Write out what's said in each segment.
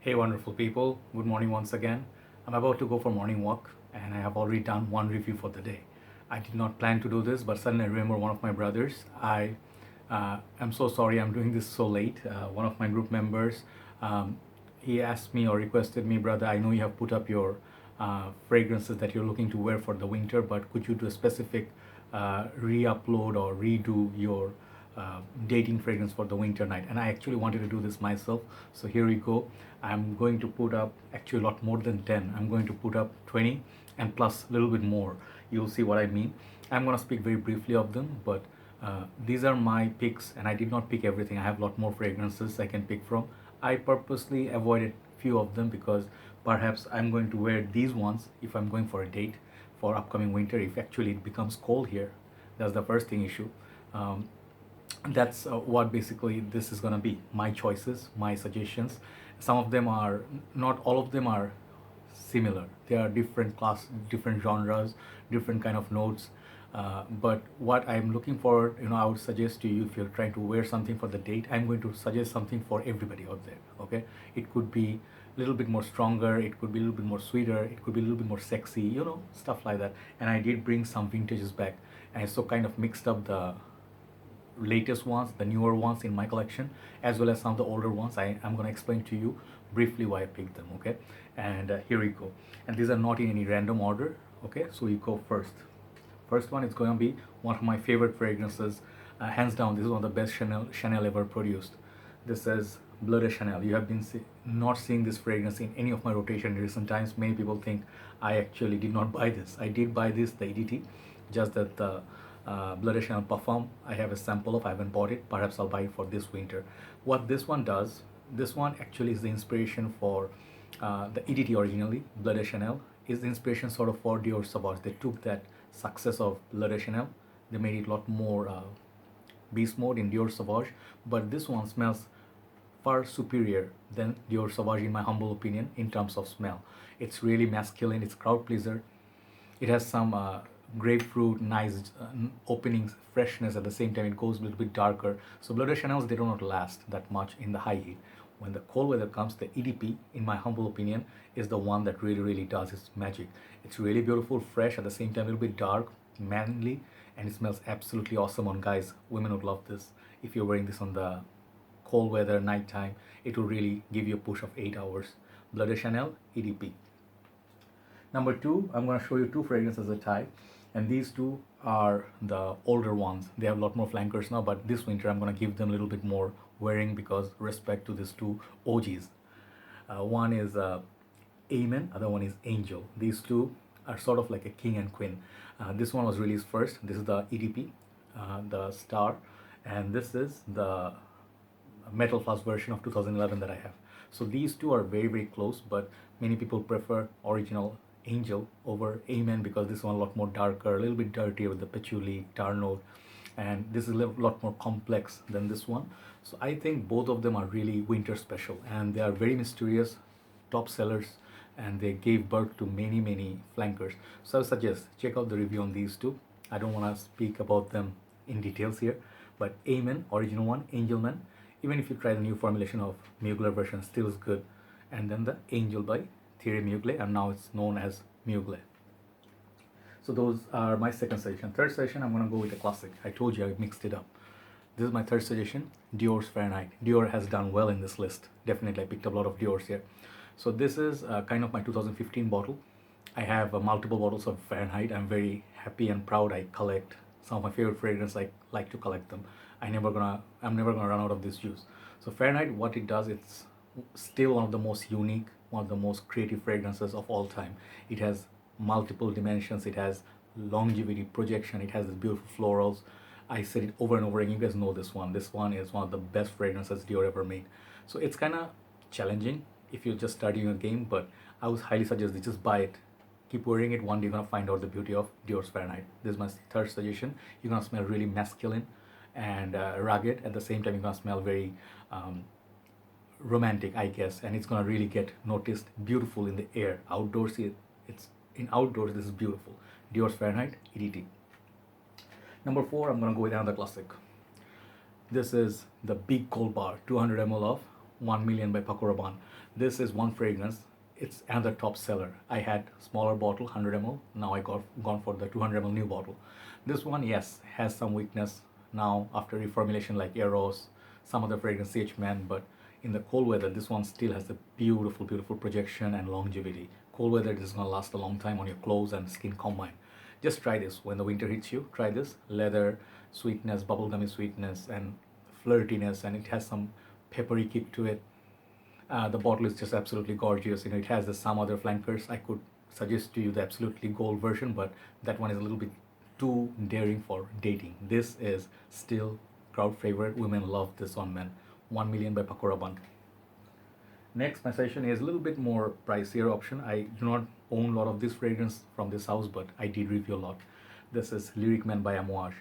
Hey wonderful people, good morning once again. I'm about to go for morning walk and I have already done one review for the day. I did not plan to do this, but suddenly I remember one of my brothers. I'm so sorry I'm doing this so late. One of my group members, um, he asked me or requested me, brother, I know you have put up your fragrances that you're looking to wear for the winter, but could you do a specific re-upload or redo your dating fragrance for the winter night? And I actually wanted to do this myself, so here we go. I'm going to put up actually a lot more than 10. I'm going to put up 20 and plus a little bit more. You'll see what I mean. I'm going to speak very briefly of them, but these are my picks, and I did not pick everything. I have a lot more fragrances I can pick from. I purposely avoided few of them because perhaps I'm going to wear these ones if I'm going for a date for upcoming winter, if actually it becomes cold here. That's the first thing issue. um, that's what basically this is going to be, my choices, my suggestions. Some of them are, not all of them are similar. They are different class, different genres, different kind of notes. But what I'm looking for, I would suggest to you, if you're trying to wear something for the date, I'm going to suggest something for everybody out there. Okay, it could be a little bit more stronger, it could be a little bit more sweeter, it could be a little bit more sexy, stuff like that. And I did bring some vintages back, and I so kind of mixed up the latest ones, the newer ones in my collection, as well as some of the older ones. I'm going to explain to you briefly why I picked them, okay? And here we go. And these are not in any random order, okay? So we go first. First one is going to be one of my favorite fragrances. Hands down, this is one of the best Chanel ever produced. This is Bleu de Chanel. You have been not seeing this fragrance in any of my rotation in recent times. Many people think I actually did not buy this. I did buy this, the EDT, just that the Bleu de Chanel Parfum I have a sample of. I haven't bought it. Perhaps I'll buy it for this winter. What this one does, this one actually is the inspiration for the EDT originally. Bleu de Chanel is the inspiration sort of for Dior Sauvage. They took that success of Bleu de Chanel, they made it a lot more beast mode in Dior Sauvage, but this one smells far superior than Dior Sauvage in my humble opinion in terms of smell. It's really masculine, it's crowd pleaser, it has some grapefruit, nice openings, freshness. At the same time, it goes a little bit darker. So Bleu de Chanels, they do not last that much in the high heat. When the cold weather comes, the EDP, in my humble opinion, is the one that really, really does its magic. It's really beautiful, fresh, at the same time a little bit dark, manly, and it smells absolutely awesome on guys. Women would love this. If you're wearing this on the cold weather, nighttime, it will really give you a push of 8 hours. Bleu de Chanel EDP. Number two, I'm going to show you two fragrances as a tie, and these two are the older ones. They have a lot more flankers now, but this winter I'm going to give them a little bit more wearing because respect to these two OGs. One is Amin, other one is Angel. These two are sort of like a king and queen. This one was released first. This is the EDP, the star, and this is the metal flask version of 2011 that I have. So these two are very, very close, but many people prefer original Angel over Amen because this one a lot more darker, a little bit dirtier with the patchouli tar note, and this is a lot more complex than this one. So I think both of them are really winter special, and they are very mysterious, top sellers, and they gave birth to many, many flankers. So I suggest check out the review on these two. I don't want to speak about them in details here, but Amen, original one, Angelman, even if you try the new formulation of Mugler version, still is good. And then the Angel by Thierry Mugler, and now it's known as Mugler. So those are my second suggestion. Third suggestion, I'm going to go with a classic. I told you I mixed it up. This is my third suggestion, Dior's Fahrenheit. Dior has done well in this list. Definitely, I picked up a lot of Dior's here. So this is kind of my 2015 bottle. I have multiple bottles of Fahrenheit. I'm very happy and proud. I collect some of my favorite fragrances. I like to collect them. I'm never gonna run out of this juice. So Fahrenheit, what it does, it's still one of the most unique, one of the most creative fragrances of all time. It has multiple dimensions. It has longevity, projection. It has these beautiful florals. I said it over and over again. You guys know this one. This one is one of the best fragrances Dior ever made. So it's kind of challenging if you're just starting a game, but I would highly suggest that just buy it. Keep wearing it. One day you're gonna find out the beauty of Dior's Fahrenheit. This is my third suggestion. You're gonna smell really masculine and rugged. At the same time, you're gonna smell very romantic, I guess, and it's gonna really get noticed. Beautiful in the air. Outdoors, it's in outdoors. This is beautiful. Dior's Fahrenheit EDT. Number four, I'm gonna go with another classic. This is the Big Gold Bar, 200 ml of 1 million by Paco Rabanne. This is one fragrance. It's another top seller. I had smaller bottle, 100 ml. Now I got gone for the 200 ml new bottle. This one, yes, has some weakness now after reformulation like Eros, some other fragrance Man, but in the cold weather, this one still has a beautiful, beautiful projection and longevity. Cold weather, this is gonna last a long time on your clothes and skin combined. Just try this when the winter hits you. Try this leather sweetness, bubblegummy sweetness, and flirtiness, and it has some peppery kick to it. The bottle is just absolutely gorgeous. It has some other flankers. I could suggest to you the absolutely gold version, but that one is a little bit too daring for dating. This is still crowd favorite. Women love this on men. 1 million by Paco Rabanne. Next, my suggestion is a little bit more pricier option. I do not own a lot of this fragrance from this house, but I did review a lot. This is Rickman by Awash.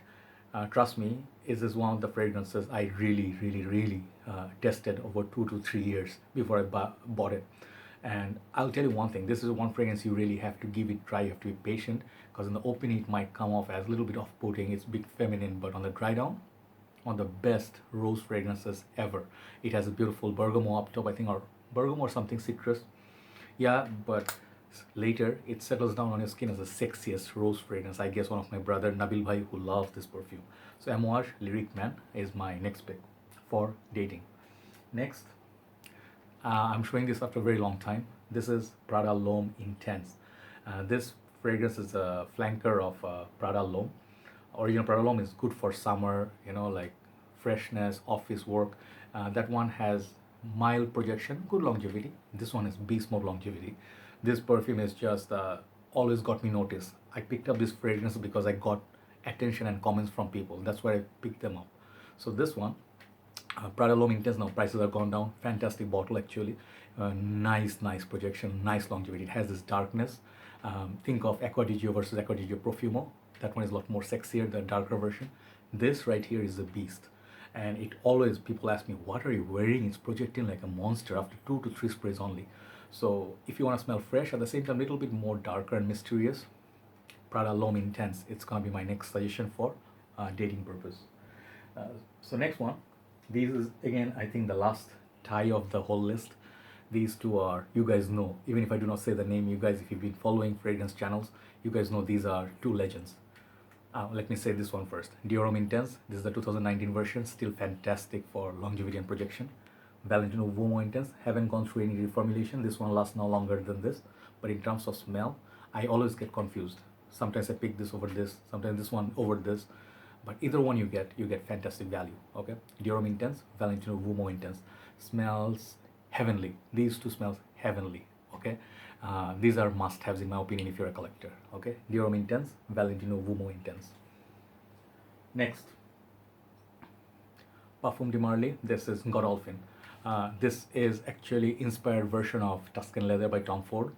Trust me, this is one of the fragrances I really tested over 2 to 3 years before I bought it. And I'll tell you one thing, this is one fragrance you really have to give it try. You have to be patient, because in the opening it might come off as a little bit off-putting. It's a bit feminine, but on the dry down, one of the best rose fragrances ever. It has a beautiful bergamot up top, I think, or bergamot or something citrus. Yeah, but later it settles down on your skin as the sexiest rose fragrance. I guess one of my brother Nabil Bhai who loves this perfume. So Awash Rickman is my next pick for dating. Next, I'm showing this after a very long time. This is Prada L'Homme Intense. This fragrance is a flanker of Prada L'Homme. Original Prada L'Homme is good for summer, like freshness, office work. That one has mild projection, good longevity. This one is beast mode longevity. This perfume is just always got me noticed. I picked up this fragrance because I got attention and comments from people. That's why I picked them up. So this one, Prada L'Homme Intense, now prices have gone down. Fantastic bottle actually. Nice projection, nice longevity. It has this darkness. Think of Acqua di Gio versus Acqua di Gio Profumo. That one is a lot more sexier, the darker version. This right here is a beast. And it always, people ask me, what are you wearing? It's projecting like a monster after 2 to 3 sprays only. So if you want to smell fresh, at the same time a little bit more darker and mysterious, Prada L'Homme Intense, it's going to be my next suggestion for dating purpose. So next one, this is again I think the last tie of the whole list. These two are, you guys know, even if I do not say the name, you guys, if you've been following fragrance channels, you guys know these are two legends. Let me say this one first. Dior Homme Intense, this is the 2019 version, still fantastic for longevity and projection. Valentino Uomo Intense, haven't gone through any reformulation. This one lasts no longer than this, but in terms of smell, I always get confused. Sometimes I pick this over this, sometimes this one over this, but either one you get fantastic value. Okay, Dior Homme Intense, Valentino Uomo Intense, smells heavenly. These two smells heavenly. Okay, these are must-haves in my opinion if you're a collector. Okay, Dior Homme Intense, Valentino Uomo Intense. Next, Parfum de Marly. This is Godolphin. This is actually inspired version of Tuscan Leather by Tom Ford,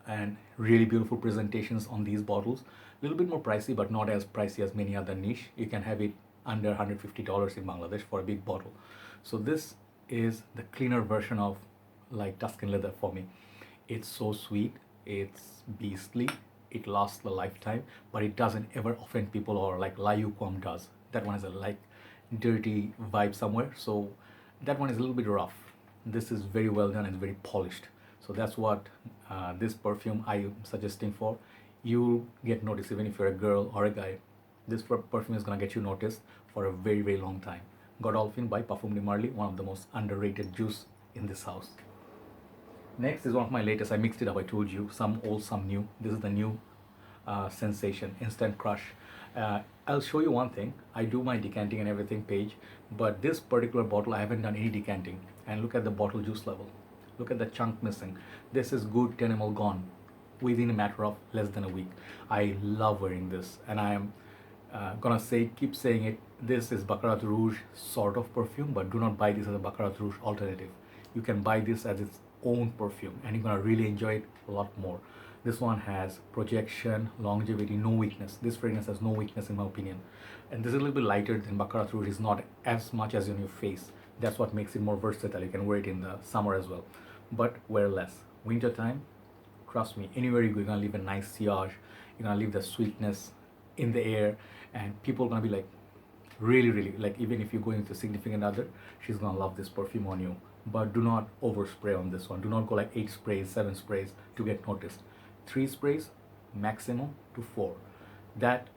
and really beautiful presentations on these bottles. A little bit more pricey, but not as pricey as many other niche. You can have it under $150 in Bangladesh for a big bottle. So this is the cleaner version of like Tuscan Leather for me. It's so sweet, it's beastly, it lasts a lifetime, but it doesn't ever offend people or like La Yuquam does. That one has a like dirty vibe somewhere, so that one is a little bit rough. This is very well done and very polished. So that's what this perfume I am suggesting for. You get noticed even if you're a girl or a guy. This perfume is gonna get you noticed for a very long time. Godolphin by Parfum de Marly, one of the most underrated juice in this house. Next is one of my latest. I mixed it up, I told you, some old, some new. This is the new sensation, Instant Crush. I'll show you one thing. I do my decanting and everything page, but this particular bottle I haven't done any decanting. And look at the bottle juice level. Look at the chunk missing. This is good 10 ml gone within a matter of less than a week. I love wearing this, and I am gonna keep saying it. This is Baccarat Rouge sort of perfume, but do not buy this as a Baccarat Rouge alternative. You can buy this as its own perfume, and you're gonna really enjoy it a lot more. This one has projection, longevity, no weakness. This fragrance has no weakness in my opinion. And this is a little bit lighter than Baccarat Rouge. It's not as much as on your face. That's what makes it more versatile. You can wear it in the summer as well, but wear less. Winter time, trust me, anywhere you go, you're gonna leave a nice sillage. You're gonna leave the sweetness in the air, and people are gonna be like, really, like, even if you're going with a significant other, she's gonna love this perfume on you. but do not overspray on this one. Do not go like 8 sprays, 7 sprays to get noticed. 3 sprays maximum to 4. That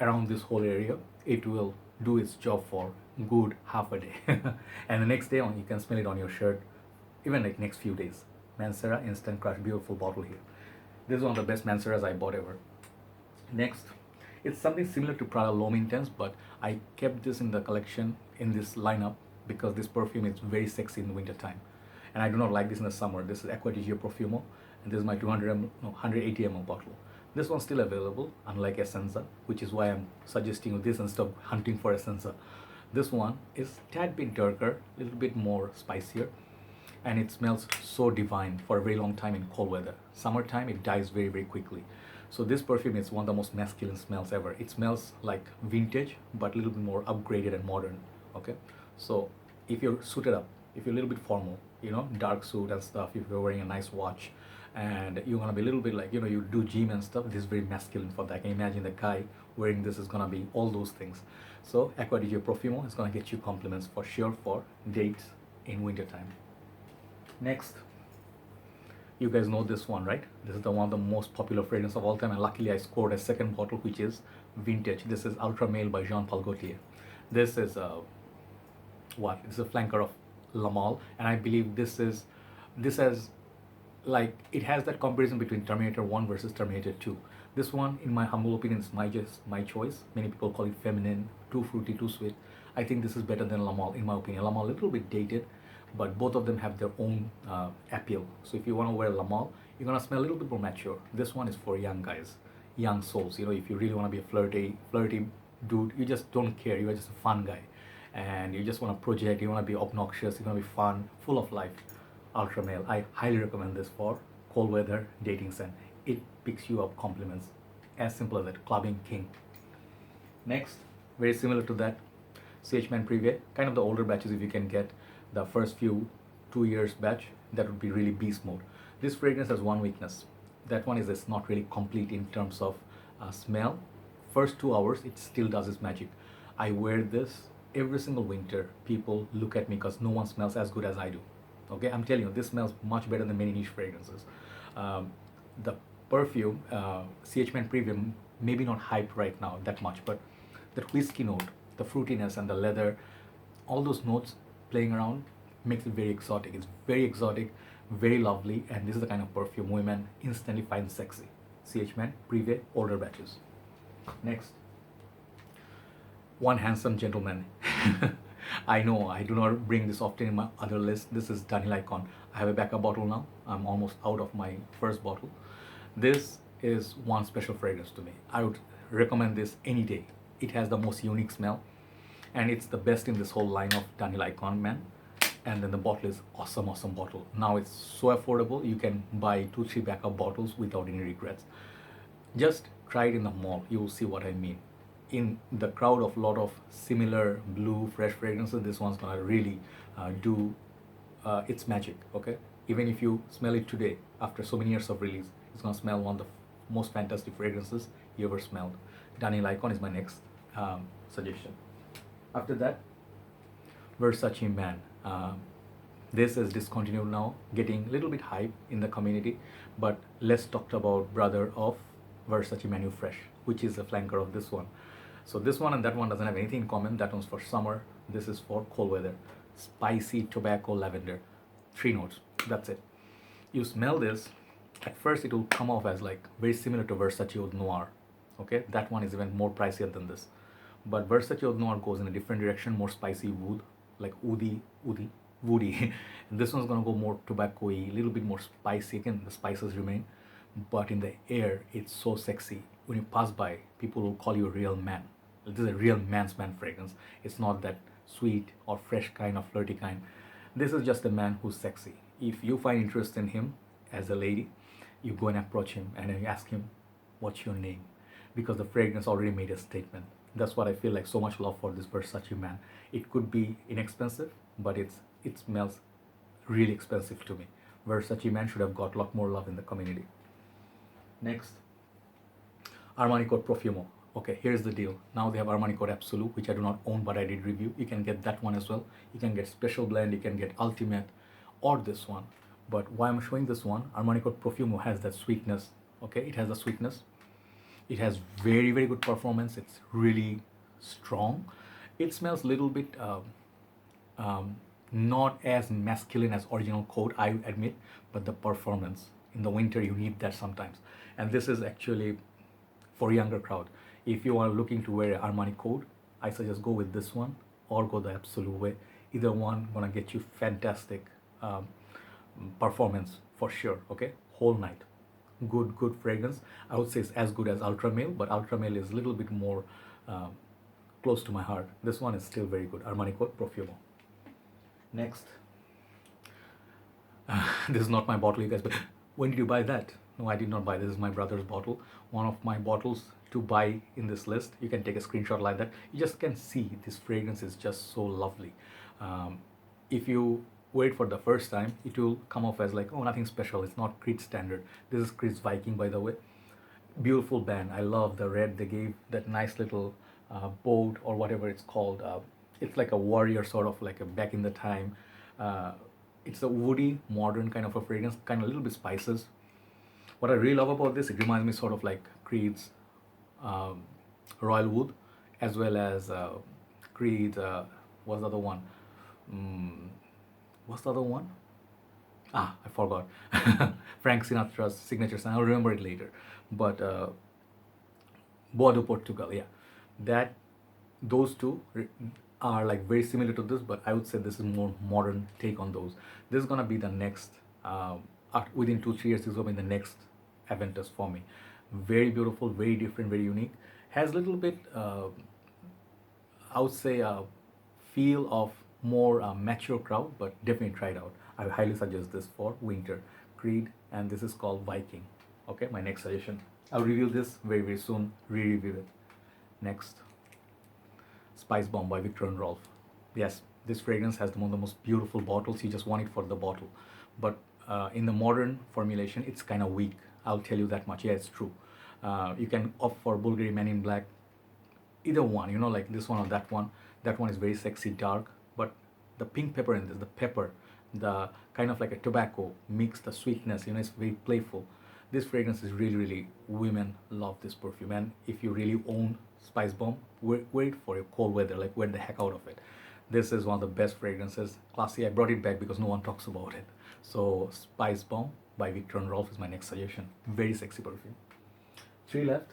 around this whole area, it will do its job for good half a day. And the next day on, you can smell it on your shirt, even like next few days. Mancera Instant Crush, beautiful bottle here. This is one of the best Manceras I bought ever. Next, it's something similar to Prada L'Homme Intense, but I kept this in the collection in this lineup because this perfume is very sexy in the winter time, and I do not like this in the summer. This is Acqua di Gio Profumo, and this is my 180 ml bottle. This one's still available, unlike Essenza, which is why I'm suggesting you this instead of hunting for Essenza. This one is tad bit darker, a little bit more spicier, and it smells so divine for a very long time in cold weather. Summertime, it dies very, very quickly. So this perfume is one of the most masculine smells ever. It smells like vintage, but a little bit more upgraded and modern, okay? So if you're suited up, if you're a little bit formal, you know, dark suit and stuff, if you're wearing a nice watch, and you're gonna be a little bit like, you know, you do gym and stuff, this is very masculine for that. I can imagine the guy wearing this is gonna be all those things. So Acqua di Gio Profumo is gonna get you compliments for sure for dates in winter time. Next, you guys know this one, right? This is the one of the most popular fragrance of all time, and luckily I scored a second bottle, which is vintage. This is Ultra Male by Jean Paul Gaultier. This is what? It's a flanker of La Male, and I believe this has like, it has that comparison between Terminator 1 versus Terminator 2. This one, in my humble opinion, is my choice. Many people call it feminine, too fruity, too sweet. I think this is better than La Male, in my opinion. La Male a little bit dated, but both of them have their own appeal. So if you want to wear La Male, you're gonna smell a little bit more mature. This one is for young guys, young souls. You know, if you really want to be a flirty dude, you just don't care. You are just a fun guy, and you just want to project. You want to be obnoxious. You want to be fun, full of life. Ultra Male. I highly recommend this for cold weather dating scent. It picks you up compliments. As simple as that. Clubbing king. Next, very similar to that, CH Man Privé. Kind of the older batches, if you can get the first few 2 years batch, that would be really beast mode. This fragrance has one weakness. That one is it's not really complete in terms of smell. First 2 hours, it still does its magic. I wear this every single winter. People look at me because no one smells as good as I do. Okay, I'm telling you, this smells much better than many niche fragrances. The perfume, CH Man Privé, maybe not hyped right now that much, but the whiskey note, the fruitiness and the leather, all those notes playing around makes it very exotic. It's very exotic, very lovely, and this is the kind of perfume women instantly find sexy. CH Man Privé, older batches. Next, one handsome gentleman. I know I do not bring this often in my other list. This is Daniel Icon. I have a backup bottle now. I'm almost out of my first bottle. This is one special fragrance to me. I would recommend this any day. It has the most unique smell, and it's the best in this whole line of Daniel Icon, man. And then the bottle is awesome bottle. Now it's so affordable. You can buy 2-3 backup bottles without any regrets. Just try it in the mall. You will see what I mean. In the crowd of a lot of similar blue fresh fragrances, this one's gonna really do its magic. Okay, even if you smell it today after so many years of release, it's gonna smell one of the most fantastic fragrances you ever smelled. Daniel Icon is my next suggestion. After that, Versace Man. This is discontinued now, getting a little bit hype in the community, but less talked about brother of Versace Manu Fresh, which is a flanker of this one. So this one and that one doesn't have anything in common. That one's for summer. This is for cold weather. Spicy tobacco lavender. 3 notes. That's it. You smell this. At first, it will come off as like very similar to Versace Eau Noir. Okay, that one is even more pricier than this. But Versace Eau Noir goes in a different direction, more spicy wood, like woody. And this one's gonna go more tobacco-y, a little bit more spicy. Again, the spices remain, but in the air, it's so sexy. When you pass by, people will call you a real man. This is a real man's man fragrance. It's not that sweet or fresh kind or flirty kind. This is just a man who's sexy. If you find interest in him as a lady, you go and approach him and you ask him, what's your name? Because the fragrance already made a statement. That's what I feel like so much love for this Versace Man. It could be inexpensive, but it smells really expensive to me. Versace Man should have got a lot more love in the community. Next, Armani Code Profumo. Okay, here's the deal. Now they have Armani Code Absolute, which I do not own, but I did review. You can get that one as well. You can get Special Blend, you can get Ultimate. or this one. But why I'm showing this one, Armani Code Profumo has that sweetness. Okay, it has the sweetness. It has very, very good performance. It's really strong. It smells a little bit not as masculine as original Code, I admit, but the performance in the winter you need that sometimes. And this is actually for younger crowd. If you are looking to wear Armani Code, I suggest go with this one or go the Absolute way. Either one gonna get you fantastic performance for sure. Okay, whole night. Good fragrance. I would say it's as good as Ultra Male, but Ultra Male is a little bit more close to my heart. This one is still very good. Armani Code Profumo. Next, this is not my bottle, you guys, but when did you buy that? No, I did not buy. This is my brother's bottle. One of my bottles to buy in this list. You can take a screenshot like that. You just can see this fragrance is just so lovely. If you wear it for the first time, it will come off as like, oh, nothing special. It's not Creed standard. This is Creed's Viking, by the way. Beautiful band. I love the red they gave, that nice little boat or whatever it's called. It's like a warrior, sort of like a back in the time. It's a woody, modern kind of a fragrance, kind of a little bit spices. What I really love about this, it reminds me sort of like Creed's Royal Wood, as well as Creed, what's the other one? What's the other one? I forgot. Frank Sinatra's signature scent. I'll remember it later. But Boa do Portugal, yeah. Those two are like very similar to this, but I would say this is more modern take on those. This is gonna be the next, within 2-3 years, this is gonna be the next Aventus for me. Very beautiful, very different, very unique. Has a little bit, I would say, feel of more mature crowd, but definitely try it out. I highly suggest this for winter. Creed, and this is called Viking. Okay, my next suggestion. I'll review this very, very soon. Re-review it. Next, Spice Bomb by Viktor Rolf. Yes, this fragrance has one of the most beautiful bottles. You just want it for the bottle. But in the modern formulation, it's kind of weak. I'll tell you that much. Yeah, it's true. You can opt for Bulgari Man in Black. Either one, you know, like this one or that one. That one is very sexy, dark. But the pink pepper in this, the pepper, the kind of like a tobacco mix, the sweetness, you know, it's very playful. This fragrance is really, really, women love this perfume. And if you really own Spice Bomb, wear it for your cold weather, like wear the heck out of it. This is one of the best fragrances. Classy. I brought it back because no one talks about it. So Spice Bomb by Viktor Rolf is my next suggestion. Very sexy perfume. 3 left.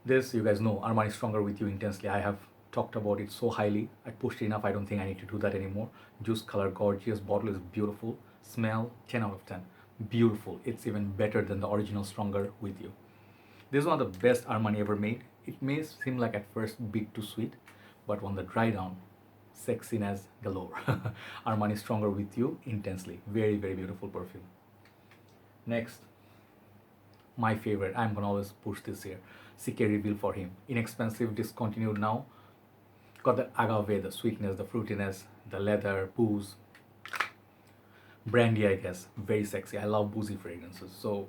This, you guys know, Armani Stronger With You Intensely. I have talked about it so highly. I pushed it enough. I don't think I need to do that anymore. Juice color, gorgeous. Bottle is beautiful. Smell, 10 out of 10. Beautiful. It's even better than the original Stronger With You. This is one of the best Armani ever made. It may seem like at first bit too sweet, but on the dry down, sexiness galore. Armani Stronger With You Intensely. Very, very beautiful perfume. Next, my favorite. I'm gonna always push this here. CK Reveal for him. Inexpensive, discontinued now. Got the agave, the sweetness, the fruitiness, the leather, booze. Brandy, I guess. Very sexy. I love boozy fragrances. So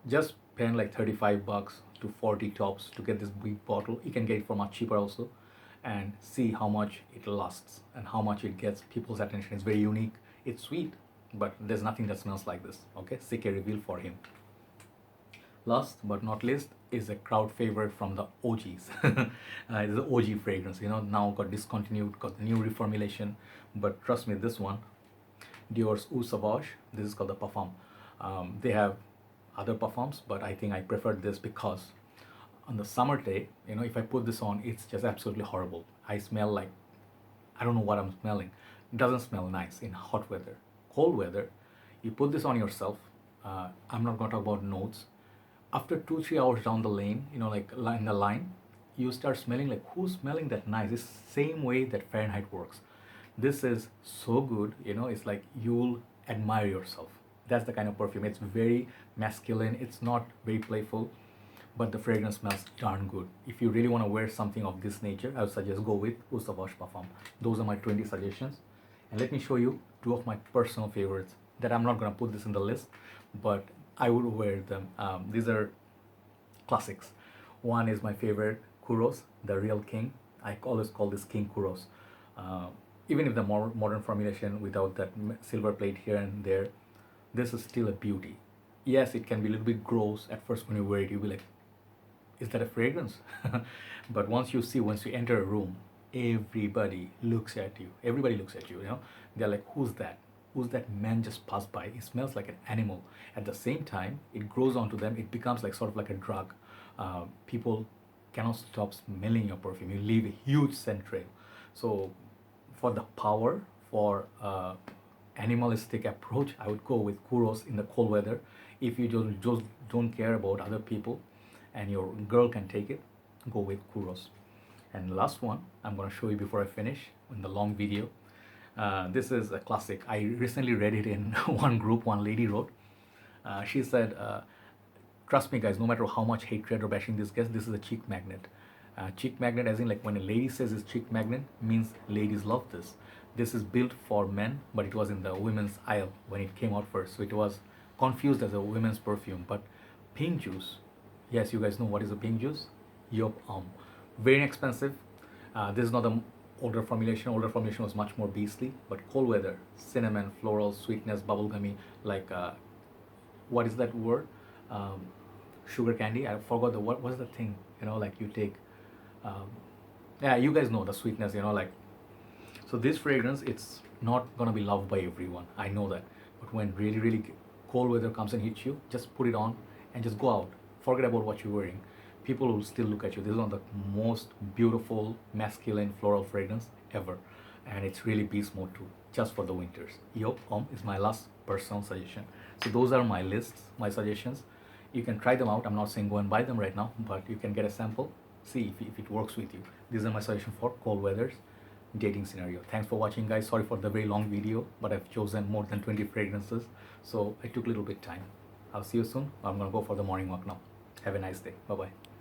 just spend like $35 to 40 tops to get this big bottle. You can get it for much cheaper also, and see how much it lasts and how much it gets people's attention. It's very unique. It's sweet, but there's nothing that smells like this. Okay, CK Reveal for him. Last but not least is a crowd favorite from the OGs. It's the OG fragrance, you know, now got discontinued, got the new reformulation, but trust me, this one, Dior's Awash, this is called the Parfum. They have other parfums, but I think I preferred this because on the summer day, you know, if I put this on, it's just absolutely horrible. I smell like, I don't know what I'm smelling. It doesn't smell nice in hot weather. Cold weather, you put this on yourself. I'm not going to talk about notes. After 2-3 hours down the lane, you know, like in the line, you start smelling like, who's smelling that nice? It's same way that Fahrenheit works. This is so good, you know, it's like you'll admire yourself. That's the kind of perfume. It's very masculine. It's not very playful, but the fragrance smells darn good. If you really want to wear something of this nature, I would suggest go with Awash Parfum. Those are my 20 suggestions. And let me show you 2 of my personal favorites that I'm not going to put this in the list, but I would wear them. These are classics. One is my favorite, Kouros, the real king. I always call this King Kouros. even if the more modern formulation without that silver plate here and there, this is still a beauty. Yes, it can be a little bit gross at first when you wear it. You'll be like, is that a fragrance? But once you see, once you enter a room, everybody looks at you. Everybody looks at you, you know. They're like, who's that? Who's that man just passed by? He smells like an animal. At the same time, it grows onto them. It becomes like sort of like a drug. People cannot stop smelling your perfume. You leave a huge scent trail. So for the power, for animalistic approach, I would go with Kuros in the cold weather. If you just don't care about other people and your girl can take it, go with Kuros. And last one I'm going to show you before I finish in the long video. This is a classic. I recently read it in one group. One lady wrote, she said, trust me guys, no matter how much hatred or bashing this gets, this is a cheek magnet. Cheek magnet as in like when a lady says it's cheek magnet, means ladies love this. This is built for men, but it was in the women's aisle when it came out first. So it was confused as a women's perfume. But pink juice, yes, you guys know what is a pink juice? Yup, very inexpensive. This is not the older formulation. Older formulation was much more beastly. But cold weather, cinnamon, floral, sweetness, bubblegummy, like what is that word? Sugar candy. I forgot the what was the thing. You know, like you take. Yeah, you guys know the sweetness. You know, like. So this fragrance, it's not gonna be loved by everyone. I know that. But when really cold weather comes and hits you, just put it on and just go out. Forget about what you're wearing. People will still look at you. This is one of the most beautiful masculine floral fragrance ever, and it's really beast mode too, just for the winters. Yup, is my last personal suggestion. So those are my lists, my suggestions. You can try them out. I'm not saying go and buy them right now, but you can get a sample, see if it works with you. These are my suggestions for cold weathers dating scenario. Thanks for watching guys. Sorry for the very long video, but I've chosen more than 20 fragrances, so it took a little bit time. I'll see you soon. I'm gonna go for the morning walk now. Have a nice day. Bye bye.